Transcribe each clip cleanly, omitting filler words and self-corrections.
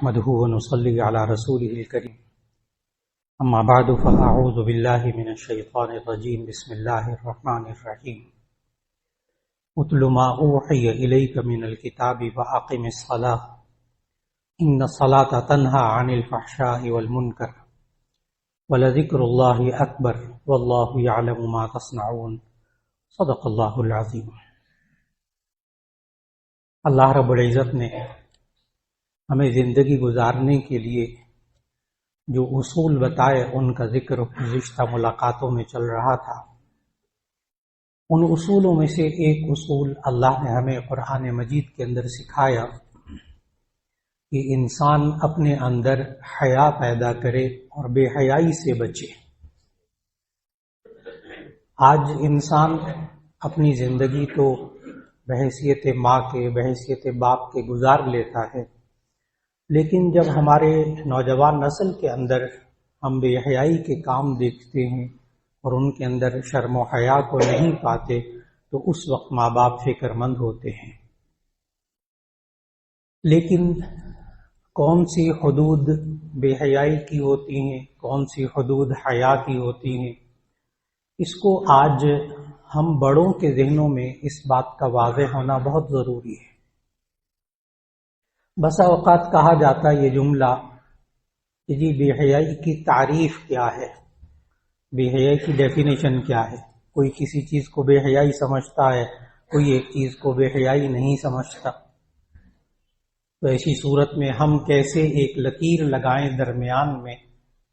نحمده ونصلي على رسوله الكريم أما بعد فأعوذ بالله من الشيطان الرجيم بسم الله الرحمن الرحيم اتل ما أوحي إليك من الكتاب وأقم الصلاة إن الصلاة تنهى عن الفحشاء والمنكر ولذكر الله أكبر والله يعلم ما تصنعون صدق الله العظيم۔ اللہ رب العزت نے ہمیں زندگی گزارنے کے لیے جو اصول بتائے ان کا ذکر گزشتہ ملاقاتوں میں چل رہا تھا۔ ان اصولوں میں سے ایک اصول اللہ نے ہمیں قرآن مجید کے اندر سکھایا کہ انسان اپنے اندر حیا پیدا کرے اور بے حیائی سے بچے۔ آج انسان اپنی زندگی تو بحیثیت ماں کے بحیثیت باپ کے گزار لیتا ہے، لیکن جب ہمارے نوجوان نسل کے اندر ہم بے حیائی کے کام دیکھتے ہیں اور ان کے اندر شرم و حیا کو نہیں پاتے تو اس وقت ماں باپ فکر مند ہوتے ہیں۔ لیکن کون سی حدود بے حیائی کی ہوتی ہیں، کون سی حدود حیا کی ہوتی ہیں، اس کو آج ہم بڑوں کے ذہنوں میں اس بات کا واضح ہونا بہت ضروری ہے۔ بسا اوقات کہا جاتا یہ جملہ کہ جی بے حیائی کی تعریف کیا ہے، بے حیائی کی ڈیفینیشن کیا ہے۔ کوئی کسی چیز کو بے حیائی سمجھتا ہے، کوئی ایک چیز کو بے حیائی نہیں سمجھتا۔ تو ایسی صورت میں ہم کیسے ایک لکیر لگائیں درمیان میں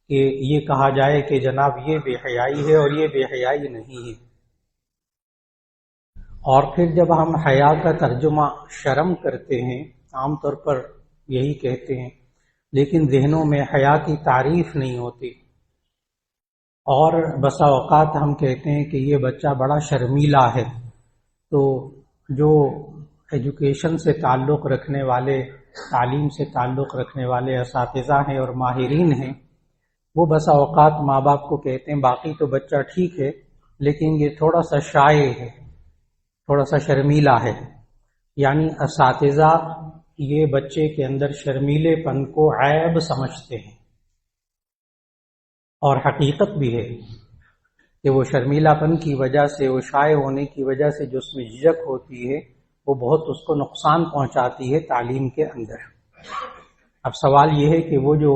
کہ یہ کہا جائے کہ جناب یہ بے حیائی ہے اور یہ بے حیائی نہیں ہے۔ اور پھر جب ہم حیا کا ترجمہ شرم کرتے ہیں، عام طور پر یہی کہتے ہیں، لیکن ذہنوں میں حیا کی تعریف نہیں ہوتی، اور بسا اوقات ہم کہتے ہیں کہ یہ بچہ بڑا شرمیلا ہے۔ تو جو ایجوکیشن سے تعلق رکھنے والے، تعلیم سے تعلق رکھنے والے اساتذہ ہیں اور ماہرین ہیں، وہ بسا اوقات ماں باپ کو کہتے ہیں باقی تو بچہ ٹھیک ہے لیکن یہ تھوڑا سا شائع ہے، تھوڑا سا شرمیلا ہے۔ یعنی اساتذہ یہ بچے کے اندر شرمیلے پن کو عیب سمجھتے ہیں، اور حقیقت بھی ہے کہ وہ شرمیلا پن کی وجہ سے، وہ شائع ہونے کی وجہ سے جو اس میں جھجک ہوتی ہے وہ بہت اس کو نقصان پہنچاتی ہے تعلیم کے اندر۔ اب سوال یہ ہے کہ وہ جو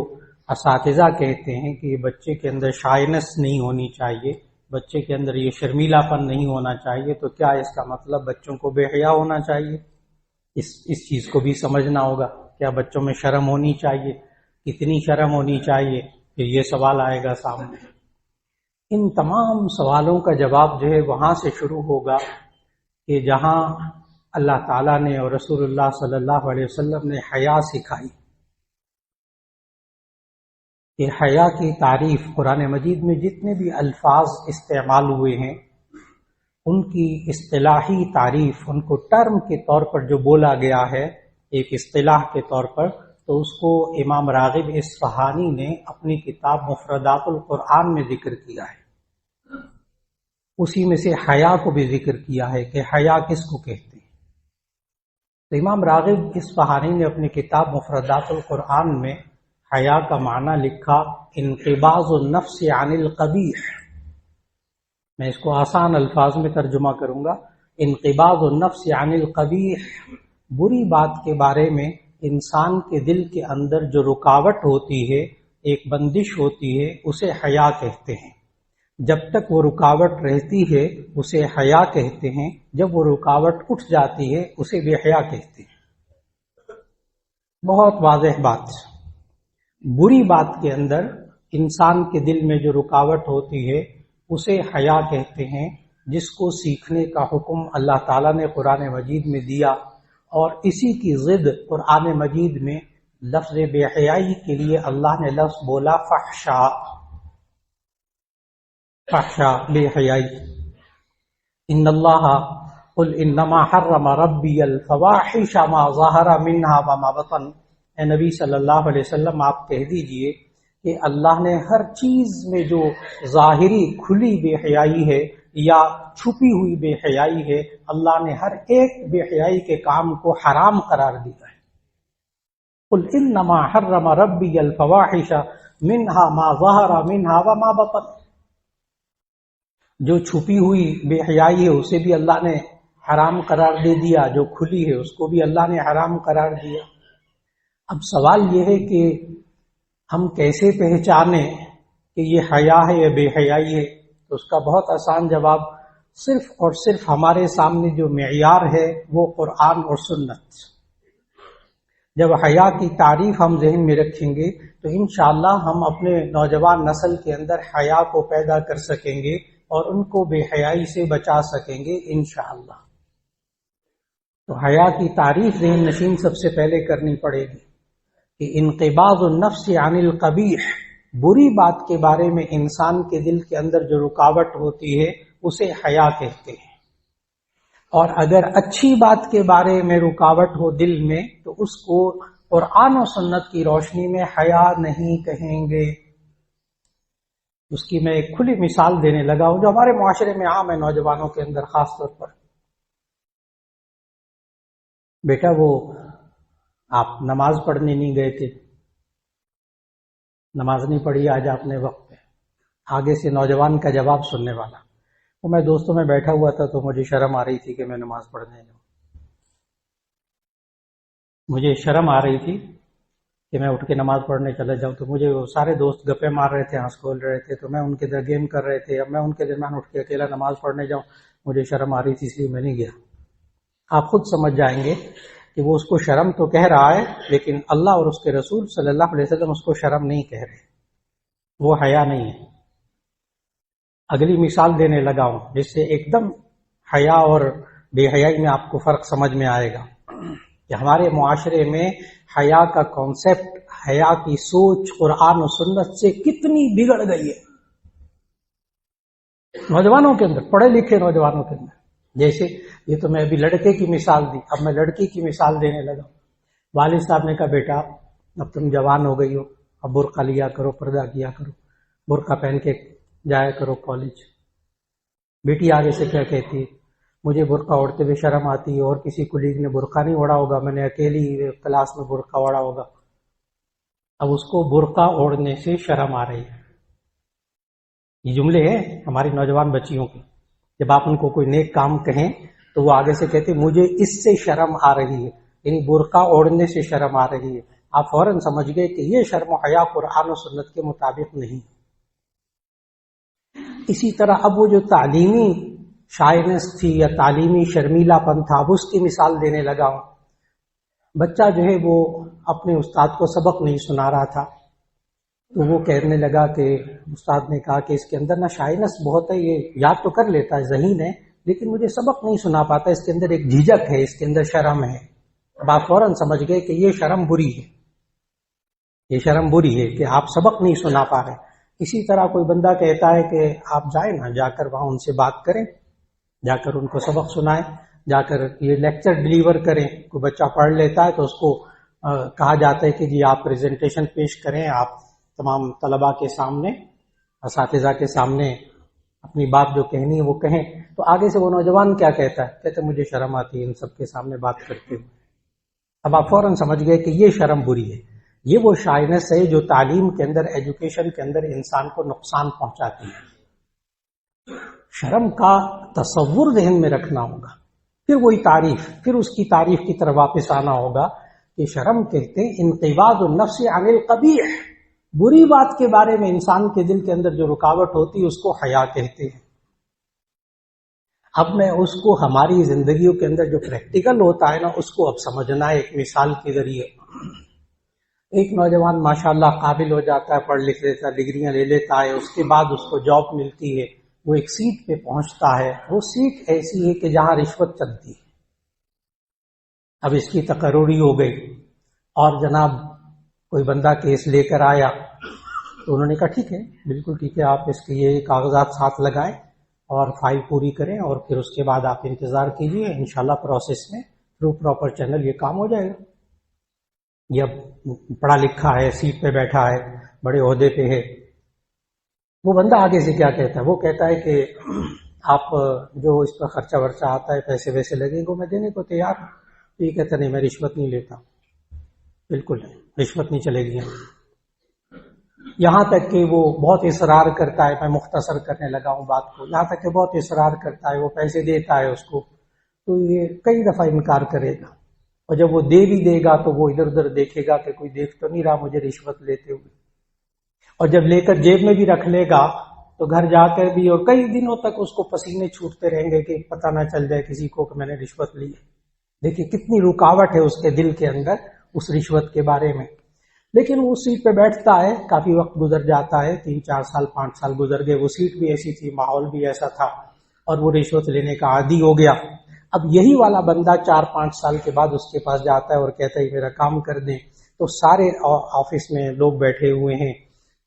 اساتذہ کہتے ہیں کہ یہ بچے کے اندر شائنس نہیں ہونی چاہیے، بچے کے اندر یہ شرمیلا پن نہیں ہونا چاہیے، تو کیا اس کا مطلب بچوں کو بے حیا ہونا چاہیے؟ اس چیز کو بھی سمجھنا ہوگا۔ کیا بچوں میں شرم ہونی چاہیے؟ کتنی شرم ہونی چاہیے؟ کہ یہ سوال آئے گا سامنے۔ ان تمام سوالوں کا جواب جو ہے وہاں سے شروع ہوگا کہ جہاں اللہ تعالیٰ نے اور رسول اللہ صلی اللہ علیہ وسلم نے حیا سکھائی۔ کہ حیا کی تعریف قرآن مجید میں جتنے بھی الفاظ استعمال ہوئے ہیں ان کی اصطلاحی تعریف، ان کو ٹرم کے طور پر جو بولا گیا ہے ایک اصطلاح کے طور پر، تو اس کو امام راغب اصفہانی نے اپنی کتاب مفردات القرآن میں ذکر کیا ہے۔ اسی میں سے حیا کو بھی ذکر کیا ہے کہ حیا کس کو کہتے ہیں۔ تو امام راغب اصفہانی نے اپنی کتاب مفردات القرآن میں حیا کا معنی لکھا انقباض النفس عن القبیح۔ میں اس کو آسان الفاظ میں ترجمہ کروں گا، انقباض النفس عن القبیح، بری بات کے بارے میں انسان کے دل کے اندر جو رکاوٹ ہوتی ہے، ایک بندش ہوتی ہے، اسے حیا کہتے ہیں۔ جب تک وہ رکاوٹ رہتی ہے اسے حیا کہتے ہیں، جب وہ رکاوٹ اٹھ جاتی ہے اسے بے حیا کہتے ہیں۔ بہت واضح بات۔ بری بات کے اندر انسان کے دل میں جو رکاوٹ ہوتی ہے اسے حیا کہتے ہیں، جس کو سیکھنے کا حکم اللہ تعالیٰ نے قرآن مجید میں دیا، اور اسی کی ضد قرآن مجید میں لفظ بے حیائی کے لیے اللہ نے لفظ بولا فحشا، فحشا بے حیائی۔ ان اللہ قل انما حرم ربی الفواحش ما ظہر منها وما بطن۔ اے نبی صلی اللہ علیہ وسلم آپ کہہ دیجئے کہ اللہ نے ہر چیز میں جو ظاہری کھلی بے حیائی ہے یا چھپی ہوئی بے حیائی ہے، اللہ نے ہر ایک بے حیائی کے کام کو حرام قرار دیا ہے۔ قل انما حرم ربی الفواحش منہا ما ظہر منہا وما بطن، جو چھپی ہوئی بے حیائی ہے اسے بھی اللہ نے حرام قرار دے دیا، جو کھلی ہے اس کو بھی اللہ نے حرام قرار دیا۔ اب سوال یہ ہے کہ ہم کیسے پہچانیں کہ یہ حیا ہے یا بے حیائی ہے؟ تو اس کا بہت آسان جواب صرف اور صرف ہمارے سامنے جو معیار ہے وہ قرآن اور سنت۔ جب حیا کی تعریف ہم ذہن میں رکھیں گے تو انشاءاللہ ہم اپنے نوجوان نسل کے اندر حیا کو پیدا کر سکیں گے اور ان کو بے حیائی سے بچا سکیں گے انشاءاللہ۔ تو حیا کی تعریف ذہن نشین سب سے پہلے کرنی پڑے گی کہ انقباض النفس عن القبیح، بری بات کے بارے میں انسان کے دل کے اندر جو رکاوٹ ہوتی ہے اسے حیا کہتے ہیں، اور اگر اچھی بات کے بارے میں رکاوٹ ہو دل میں تو اس کو قرآن و سنت کی روشنی میں حیا نہیں کہیں گے۔ اس کی میں ایک کھلی مثال دینے لگا ہوں جو ہمارے معاشرے میں عام ہے، نوجوانوں کے اندر خاص طور پر۔ بیٹا وہ آپ نماز پڑھنے نہیں گئے تھے، نماز نہیں پڑھی آج آپ نے وقت پہ۔ آگے سے نوجوان کا جواب سننے والا، وہ میں دوستوں میں بیٹھا ہوا تھا تو مجھے شرم آ رہی تھی کہ میں نماز پڑھنے جاؤں، مجھے شرم آ رہی تھی کہ میں اٹھ کے نماز پڑھنے چلا جاؤں، تو مجھے وہ سارے دوست گپے مار رہے تھے، ہنس کھول رہے تھے، تو میں ان کے در گیم کر رہے تھے، اب میں ان کے درمیان اٹھ کے اکیلا نماز پڑھنے جاؤں، مجھے شرم آ رہی تھی اس لیے میں نہیں گیا۔ آپ خود سمجھ جائیں گے کہ وہ اس کو شرم تو کہہ رہا ہے لیکن اللہ اور اس کے رسول صلی اللہ علیہ وسلم اس کو شرم نہیں کہہ رہے، وہ حیا نہیں ہے۔ اگلی مثال دینے لگا ہوں جس سے ایک دم حیا اور بے حیائی میں آپ کو فرق سمجھ میں آئے گا کہ ہمارے معاشرے میں حیا کا کانسیپٹ، حیا کی سوچ قرآن و سنت سے کتنی بگڑ گئی ہے نوجوانوں کے اندر، پڑھے لکھے نوجوانوں کے اندر۔ جیسے یہ تو میں ابھی لڑکے کی مثال دی، اب میں لڑکی کی مثال دینے لگا۔ والد صاحب نے کہا بیٹا اب تم جوان ہو گئی ہو، اب برقع لیا کرو، پردہ کیا کرو، برقع پہن کے جایا کرو کالج۔ بیٹی آگے سے کیا کہتی ہے، مجھے برقع اوڑھتے ہوئے شرم آتی ہے، اور کسی کولیگ نے برقع نہیں اوڑھا ہوگا، میں نے اکیلی کلاس میں برقع اوڑھا ہوگا۔ اب اس کو برقع اوڑھنے سے شرم آ رہی ہے۔ یہ جملے ہیں ہماری نوجوان بچیوں کے، جب آپ ان کو کوئی نیک کام کہیں تو وہ آگے سے کہتے مجھے اس سے شرم آ رہی ہے، یعنی برقع اوڑھنے سے شرم آ رہی ہے۔ آپ فوراً سمجھ گئے کہ یہ شرم و حیا قرآن و سنت کے مطابق نہیں۔ اسی طرح اب وہ جو تعلیمی شائنس تھی یا تعلیمی شرمیلا پن تھا، اب اس کی مثال دینے لگا ہوں۔ بچہ جو ہے وہ اپنے استاد کو سبق نہیں سنا رہا تھا، تو وہ کہنے لگا کہ استاد نے کہا کہ اس کے اندر نا شائنس بہت ہے، یہ یاد تو کر لیتا ہے، ذہین ہے، لیکن مجھے سبق نہیں سنا پاتا، اس کے اندر ایک جھجک ہے، اس کے اندر شرم ہے۔ اب آپ فوراً سمجھ گئے کہ یہ شرم بری ہے، یہ شرم بری ہے کہ آپ سبق نہیں سنا پا رہے۔ اسی طرح کوئی بندہ کہتا ہے کہ آپ جائیں نا، جا کر وہاں ان سے بات کریں، جا کر ان کو سبق سنائیں، جا کر یہ لیکچر ڈیلیور کریں۔ کوئی بچہ پڑھ لیتا ہے تو اس کو کہا جاتا ہے کہ جی آپ پریزنٹیشن پیش کریں، آپ تمام طلباء کے سامنے، اساتذہ کے سامنے اپنی بات جو کہنی ہے وہ کہیں۔ تو آگے سے وہ نوجوان کیا کہتا ہے، کہتے مجھے شرم آتی ہے ان سب کے سامنے بات کرتے ہوئے۔ اب آپ فوراً سمجھ گئے کہ یہ شرم بری ہے، یہ وہ شائنس ہے جو تعلیم کے اندر، ایجوکیشن کے اندر انسان کو نقصان پہنچاتی ہے۔ شرم کا تصور ذہن میں رکھنا ہوگا، پھر وہی تعریف، پھر اس کی تعریف کی طرف واپس آنا ہوگا کہ شرم کہتے ہیں انقباض النفس عن القبیح، بری بات کے بارے میں انسان کے دل کے اندر جو رکاوٹ ہوتی ہے اس کو حیا کہتے ہیں۔ اب میں اس کو ہماری زندگیوں کے اندر جو پریکٹیکل ہوتا ہے نا اس کو اب سمجھنا ہے ایک مثال کے ذریعے۔ ایک نوجوان ماشاءاللہ قابل ہو جاتا ہے، پڑھ لکھ لیتا ہے، ڈگریاں لے لیتا ہے، اس کے بعد اس کو جاب ملتی ہے، وہ ایک سیٹ پہ پہنچتا ہے، وہ سیٹ ایسی ہے کہ جہاں رشوت چلتی ہے۔ اب اس کی تقرری ہو گئی اور جناب کوئی بندہ کیس لے کر آیا تو انہوں نے کہا ٹھیک ہے، بالکل ٹھیک ہے، آپ اس کے یہ کاغذات ساتھ لگائیں اور فائل پوری کریں اور پھر اس کے بعد آپ انتظار کیجیے، انشاءاللہ پروسیس میں تھرو پراپر چینل یہ کام ہو جائے گا۔ یہ اب پڑھا لکھا ہے، سیٹ پہ بیٹھا ہے، بڑے عہدے پہ ہے۔ وہ بندہ آگے سے کیا کہتا ہے، وہ کہتا ہے کہ آپ جو اس پر خرچہ ورچہ آتا ہے، پیسے ویسے لگیں گے میں دینے کو تیار ہوں۔ تو یہ کہتا نہیں میں رشوت نہیں لیتا۔ بالکل رشوت نہیں چلے گی. یہاں تک کہ وہ بہت اصرار کرتا ہے، میں مختصر کرنے لگا ہوں بات کو، یہاں تک کہ بہت اصرار کرتا ہے، وہ پیسے دیتا ہے اس کو تو یہ کئی دفعہ انکار کرے گا، اور جب وہ دے بھی دے گا تو وہ ادھر ادھر دیکھے گا کہ کوئی دیکھ تو نہیں رہا مجھے رشوت لیتے ہوئے، اور جب لے کر جیب میں بھی رکھ لے گا تو گھر جا کر بھی اور کئی دنوں تک اس کو پسینے چھوٹتے رہیں گے کہ پتہ نہ چل جائے کسی کو کہ میں نے رشوت لی ہے. دیکھیے کتنی رکاوٹ ہے اس کے دل کے اندر اس رشوت کے بارے میں. لیکن وہ سیٹ پہ بیٹھتا ہے، کافی وقت گزر جاتا ہے، 3-4 سال 5 سال گزر گئے، وہ سیٹ بھی ایسی تھی، ماحول بھی ایسا تھا، اور وہ رشوت لینے کا عادی ہو گیا. اب یہی والا بندہ 4-5 سال کے بعد اس کے پاس جاتا ہے اور کہتا ہے میرا کام کر دیں، تو سارے آفس میں لوگ بیٹھے ہوئے ہیں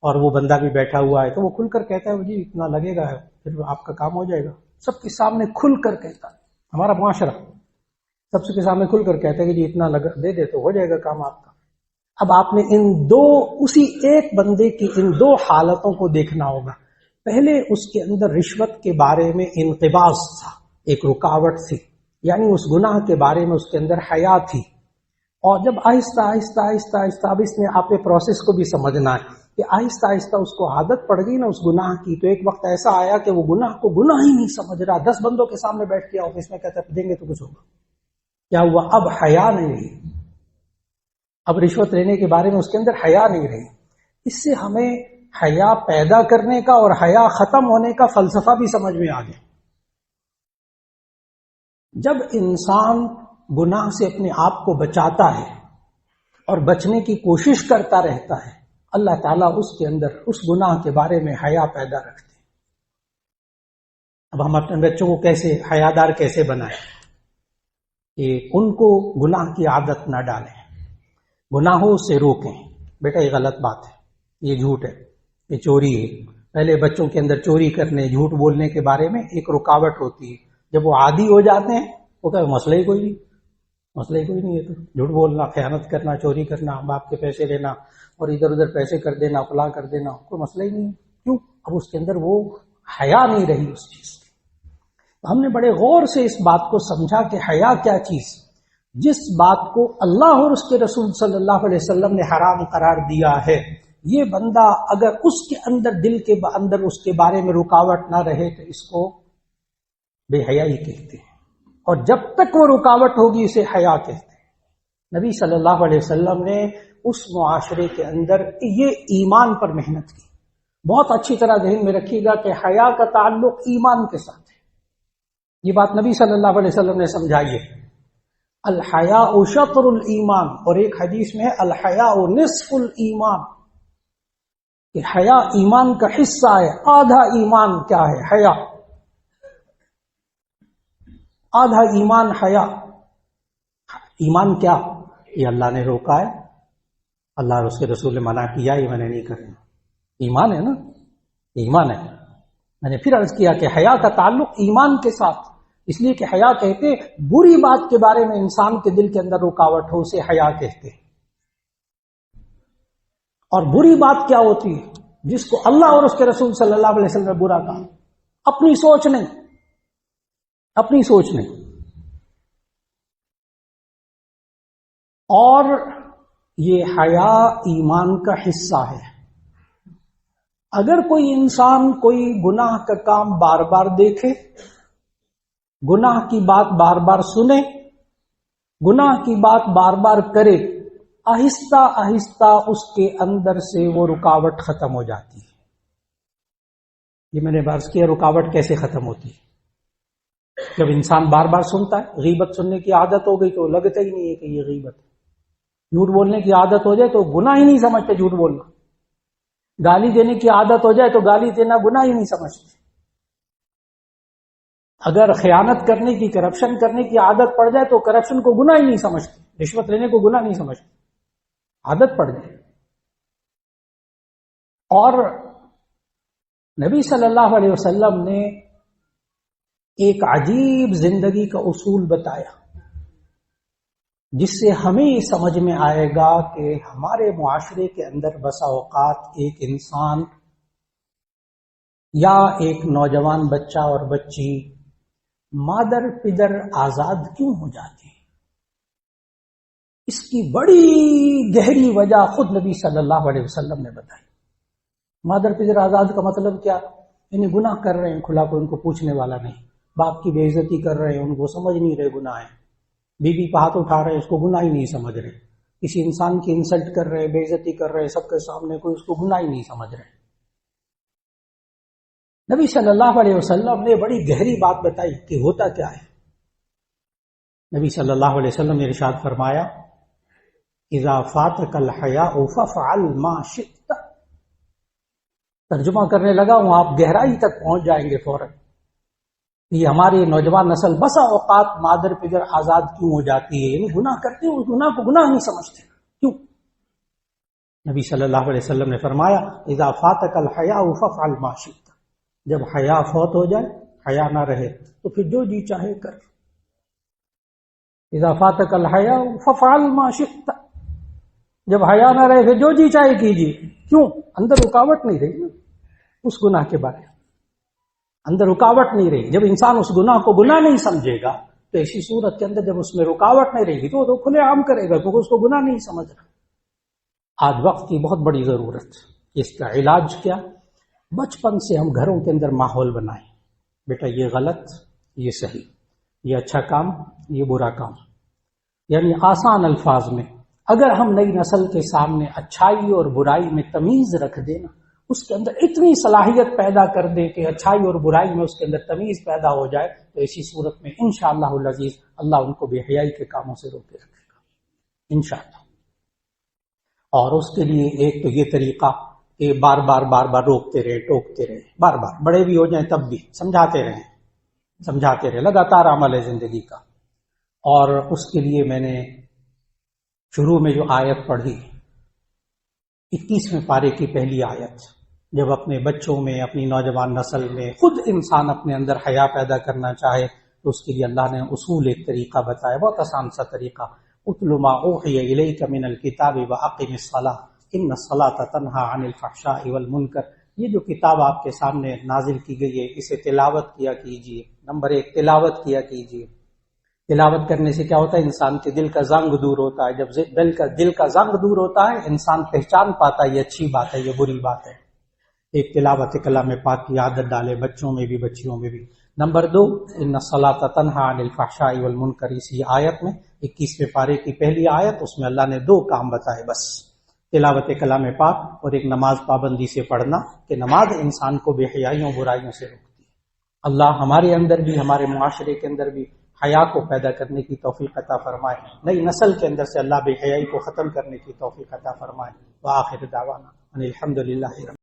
اور وہ بندہ بھی بیٹھا ہوا ہے، تو وہ کھل کر کہتا ہے جی اتنا لگے گا پھر آپ کا کام ہو جائے گا. سب کے سامنے کھل کر کہتا ہے، ہمارا معاشرہ سب کے سامنے کھل کر کہتا ہے کہ جی اتنا دے دے تو ہو جائے گا کام آپ کا. اب آپ نے اسی ایک بندے کی ان دو حالتوں کو دیکھنا ہوگا. پہلے اس کے اندر رشوت کے بارے میں انقباض تھا، ایک رکاوٹ تھی، یعنی اس گناہ کے بارے میں اس کے اندر حیا تھی. اور جب آہستہ آہستہ آہستہ آہستہ اب اس میں آپ نے پروسیس کو بھی سمجھنا ہے کہ آہستہ آہستہ اس کو عادت پڑ گئی نا اس گناہ کی، تو ایک وقت ایسا آیا کہ وہ گناہ کو گناہ ہی نہیں سمجھ رہا. 10 بندوں کے سامنے بیٹھ کے آفس میں کہتا ہے دیں گے تو کچھ ہوگا. کیا ہوا؟ اب حیا نہیں رہی، اب رشوت لینے کے بارے میں اس کے اندر حیا نہیں رہی. اس سے ہمیں حیا پیدا کرنے کا اور حیا ختم ہونے کا فلسفہ بھی سمجھ میں آ گیا. جب انسان گناہ سے اپنے آپ کو بچاتا ہے اور بچنے کی کوشش کرتا رہتا ہے، اللہ تعالیٰ اس کے اندر اس گناہ کے بارے میں حیا پیدا رکھتے ہیں. اب ہم اپنے بچوں کو کیسے حیادار کیسے بنائیں کہ ان کو گناہ کی عادت نہ ڈالیں، گناہوں سے روکیں. بیٹا یہ غلط بات ہے، یہ جھوٹ ہے، یہ چوری ہے. پہلے بچوں کے اندر چوری کرنے، جھوٹ بولنے کے بارے میں ایک رکاوٹ ہوتی ہے. جب وہ عادی ہو جاتے ہیں وہ کہ مسئلہ ہی کوئی نہیں، مسئلہ ہی کوئی نہیں ہے. تو جھوٹ بولنا، خیانت کرنا، چوری کرنا، باپ کے پیسے لینا اور ادھر ادھر پیسے کر دینا، فلاں کر دینا، کوئی مسئلہ ہی نہیں ہے. کیوں؟ اب اس کے اندر وہ حیا نہیں رہی اس چیز کی. ہم نے بڑے غور سے اس بات کو سمجھا کہ حیا کیا چیز. جس بات کو اللہ اور اس کے رسول صلی اللہ علیہ وسلم نے حرام قرار دیا ہے، یہ بندہ اگر اس کے اندر دل کے اندر اس کے بارے میں رکاوٹ نہ رہے تو اس کو بے حیائی کہتے ہیں، اور جب تک وہ رکاوٹ ہوگی اسے حیا کہتے ہیں. نبی صلی اللہ علیہ وسلم نے اس معاشرے کے اندر یہ ایمان پر محنت کی. بہت اچھی طرح ذہن میں رکھیے گا کہ حیا کا تعلق ایمان کے ساتھ ہے. یہ بات نبی صلی اللہ علیہ وسلم نے سمجھائی ہے. الحیاء شطر الایمان، اور ایک حدیث میں ہے الحیاء نصف الایمان، کہ حیا ایمان کا حصہ ہے. آدھا ایمان کیا ہے؟ حیا. آدھا ایمان حیا. ایمان کیا؟ یہ اللہ نے روکا ہے، اللہ اور اس کے رسول نے منع کیا، یہ میں نے نہیں کرنا. ایمان ہے نا، ایمان ہے. میں نے پھر عرض کیا کہ حیا کا تعلق ایمان کے ساتھ، اس لیے کہ حیا کہتے بری بات کے بارے میں انسان کے دل کے اندر رکاوٹ ہو اسے حیا کہتے. اور بری بات کیا ہوتی ہے؟ جس کو اللہ اور اس کے رسول صلی اللہ علیہ وسلم نے برا کہا. اپنی سوچ نہیں، اپنی سوچ نہیں. اور یہ حیا ایمان کا حصہ ہے. اگر کوئی انسان کوئی گناہ کا کام بار بار دیکھے، گناہ کی بات بار بار سنے، گناہ کی بات بار بار کرے، آہستہ آہستہ اس کے اندر سے وہ رکاوٹ ختم ہو جاتی ہے. یہ میں نے عرض کیا رکاوٹ کیسے ختم ہوتی ہے. جب انسان بار بار سنتا ہے، غیبت سننے کی عادت ہو گئی تو لگتا ہی نہیں ہے کہ یہ غیبت ہے. جھوٹ بولنے کی عادت ہو جائے تو گناہ ہی نہیں سمجھتے جھوٹ بولنا. گالی دینے کی عادت ہو جائے تو گالی دینا گناہ ہی نہیں سمجھتے. اگر خیانت کرنے کی، کرپشن کرنے کی عادت پڑ جائے تو کرپشن کو گناہ ہی نہیں سمجھتے، رشوت لینے کو گناہ نہیں سمجھتے، عادت پڑ جائے. اور نبی صلی اللہ علیہ وسلم نے ایک عجیب زندگی کا اصول بتایا جس سے ہمیں یہ سمجھ میں آئے گا کہ ہمارے معاشرے کے اندر بسا اوقات ایک انسان یا ایک نوجوان بچہ اور بچی مادر پدر آزاد کیوں ہو جاتے ہیں. اس کی بڑی گہری وجہ خود نبی صلی اللہ علیہ وسلم نے بتائی۔ مادر پدر آزاد کا مطلب کیا؟ یعنی گناہ کر رہے ہیں کھلا، کوئی ان کو پوچھنے والا نہیں، باپ کی بے عزتی کر رہے ہیں، ان کو سمجھ نہیں رہے گناہ ہے، بیوی پہ ہاتھ اٹھا رہے ہیں، اس کو گناہ ہی نہیں سمجھ رہے، کسی انسان کی انسلٹ کر رہے ہیں، بے عزتی کر رہے ہیں سب کے سامنے، کوئی اس کو گناہ ہی نہیں سمجھ رہے۔ نبی صلی اللہ علیہ وسلم نے بڑی گہری بات بتائی کہ ہوتا کیا ہے۔ نبی صلی اللہ علیہ وسلم نے ارشاد فرمایا اذا فاتك الحیاء فافعل ما شئت۔ ترجمہ کرنے لگا ہوں، آپ گہرائی تک پہنچ جائیں گے فوراً۔ یہ ہماری نوجوان نسل بسا اوقات مادر پدر آزاد کیوں ہو جاتی ہے، یعنی گناہ کرتے ہیں، اس گناہ کو گناہ نہیں سمجھتے، کیوں؟ نبی صلی اللہ علیہ وسلم نے فرمایا اذا فاتك الحیاء فافعل ما شئت، جب حیا فوت ہو جائے، حیا نہ رہے تو پھر جو جی چاہے کر۔ اذا فاتك الحیاء فافعل ما شئت، جب حیا نہ رہے پھر جو جی چاہے کیجیے، کیوں؟ اندر رکاوٹ نہیں رہی اس گناہ کے بارے میں، اندر رکاوٹ نہیں رہی۔ جب انسان اس گناہ کو گناہ نہیں سمجھے گا تو ایسی صورت کے اندر جب اس میں رکاوٹ نہیں رہے گی تو وہ تو کھلے عام کرے گا، کیونکہ اس کو گناہ نہیں سمجھ رہا۔ آج وقت کی بہت بڑی ضرورت، اس کا علاج کیا؟ بچپن سے ہم گھروں کے اندر ماحول بنائیں، بیٹا یہ غلط، یہ صحیح، یہ اچھا کام، یہ برا کام، یعنی آسان الفاظ میں اگر ہم نئی نسل کے سامنے اچھائی اور برائی میں تمیز رکھ دیں نا، اس کے اندر اتنی صلاحیت پیدا کر دیں کہ اچھائی اور برائی میں اس کے اندر تمیز پیدا ہو جائے، تو ایسی صورت میں انشاءاللہ العزیز اللہ ان کو بے حیائی کے کاموں سے روکے رکھے گا انشاءاللہ۔ اور اس کے لیے ایک تو یہ طریقہ کہ بار بار روکتے رہے، ٹوکتے رہے، بار بار، بڑے بھی ہو جائیں تب بھی سمجھاتے رہے، لگاتار عمل ہے زندگی کا۔ اور اس کے لیے میں نے شروع میں جو آیت پڑھی 21ویں پارے کی پہلی آیت، جب اپنے بچوں میں، اپنی نوجوان نسل میں خود انسان اپنے اندر حیا پیدا کرنا چاہے تو اس کے لیے اللہ نے اصول ایک طریقہ بتایا، بہت آسان سا طریقہ، اتل ما اوحی الیک من الکتاب واقم الصلاۃ ان الصلاۃ تنہی عن الفحشاء والمنکر۔ یہ جو کتاب آپ کے سامنے نازل کی گئی ہے اسے تلاوت کیا کیجیے۔ نمبر 1 تلاوت کیا کیجیے۔ تلاوت کرنے سے کیا ہوتا ہے؟ انسان کے دل کا زنگ دور ہوتا ہے۔ جب دل کا زنگ دور ہوتا ہے انسان پہچان پاتا ہے یہ اچھی بات ہے، یہ بری بات ہے۔ ایک تلاوت کلام پاک کی عادت ڈالے، بچوں میں بھی بچیوں میں بھی۔ نمبر 2 ان الصلاۃ تنہی عن الفحشاء والمنکر، اسی آیت میں 21ویں پارے کی پہلی آیت، اس میں اللہ نے 2 کام بتائے بس، تلاوت کلام پاک اور ایک نماز پابندی سے پڑھنا، کہ نماز انسان کو بے حیائیوں برائیوں سے روکتی ہے۔ اللہ ہمارے اندر بھی، ہمارے معاشرے کے اندر بھی حیا کو پیدا کرنے کی توفیق عطا فرمائے، نئی نسل کے اندر سے اللہ بے حیائی کو ختم کرنے کی توفیق عطا فرمائے۔ وآخر دعوانا ان الحمد للہ۔